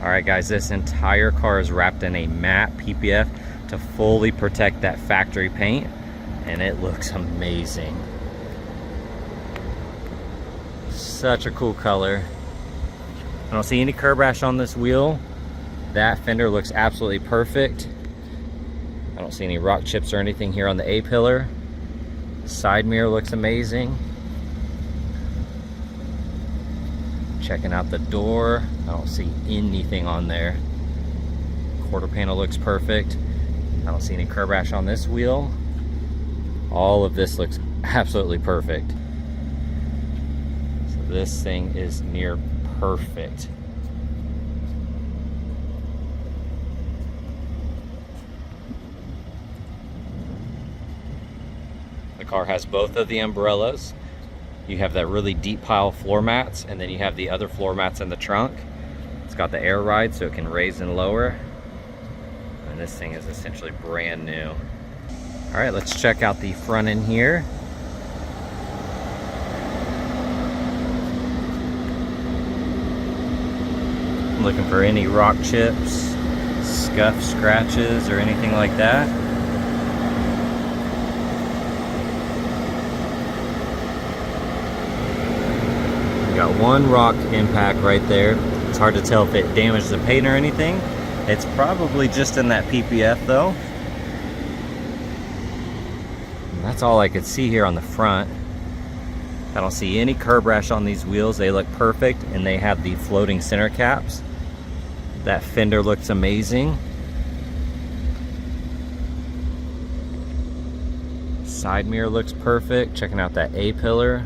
Alright guys, this entire car is wrapped in a matte PPF to fully protect that factory paint, and it looks amazing. Such a cool color. I don't see any curb rash on this wheel. That fender looks absolutely perfect. I don't see any rock chips or anything here on the A-pillar. Side mirror looks amazing. Checking out the door, I don't see anything on there. Quarter panel looks perfect. I don't see any curb rash on this wheel. All of this looks absolutely perfect. So this thing is near perfect. The car has both of the umbrellas. You have that really deep pile of floor mats, and then you have the other floor mats in the trunk. It's got the air ride so it can raise and lower. And this thing is essentially brand new. All right, let's check out the front end here. I'm looking for any rock chips, scuff scratches, or anything like that. Got one rock impact right there. It's hard to tell if it damaged the paint or anything. It's probably just in that PPF though. And that's all I could see here on the front. I don't see any curb rash on these wheels. They look perfect, and they have the floating center caps. That fender looks amazing. Side mirror looks perfect. Checking out that A-pillar.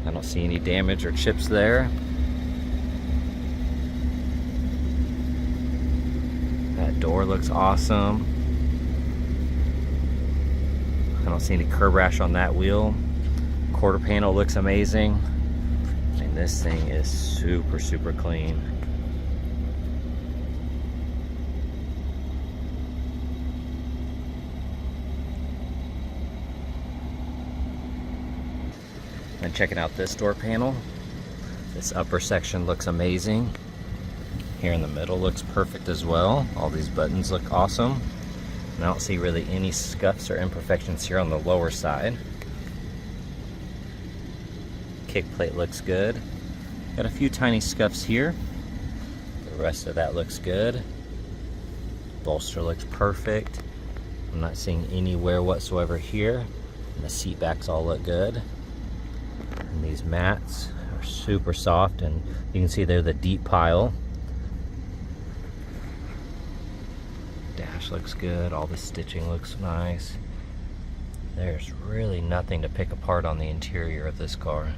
I don't see any damage or chips there. That door looks awesome. I don't see any curb rash on that wheel. Quarter panel looks amazing. And this thing is super, super clean. And checking out this door panel, this upper section looks amazing. Here in the middle looks perfect as well. All these buttons look awesome. And I don't see really any scuffs or imperfections here on the lower side. Kick plate looks good. Got a few tiny scuffs here. The rest of that looks good. Bolster looks perfect. I'm not seeing any wear whatsoever here. And the seat backs all look good. And these mats are super soft, and you can see they're the deep pile. Dash looks good. All the stitching looks nice. There's really nothing to pick apart on the interior of this car.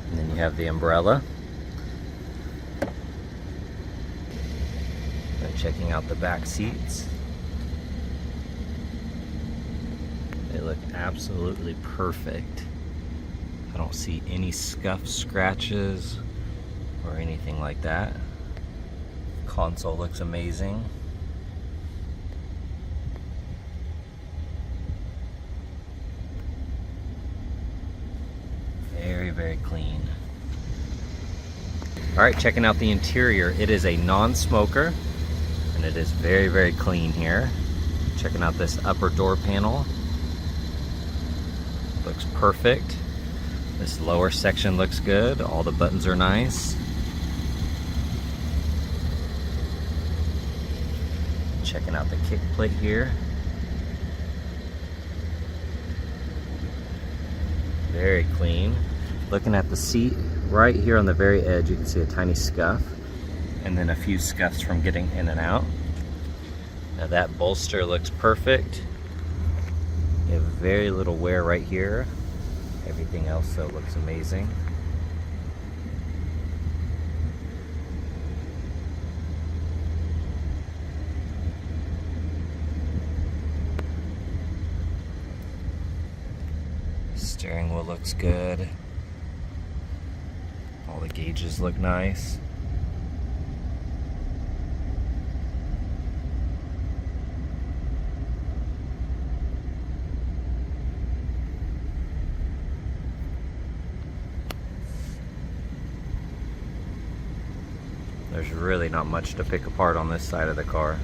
And then you have the umbrella. And checking out the back seats. They look absolutely perfect. I don't see any scuff scratches or anything like that. Console looks amazing. Very, very clean. Alright, checking out the interior. It is a non-smoker, and it is very, very clean here. Checking out this upper door panel. Looks perfect. This lower section looks good. All the buttons are nice. Checking out the kick plate here. Very clean. Looking at the seat, right here on the very edge, you can see a tiny scuff, and then a few scuffs from getting in and out. Now that bolster looks perfect. You have very little wear right here. Everything else though looks amazing. Steering wheel looks good. All the gauges look nice. There's really not much to pick apart on this side of the car.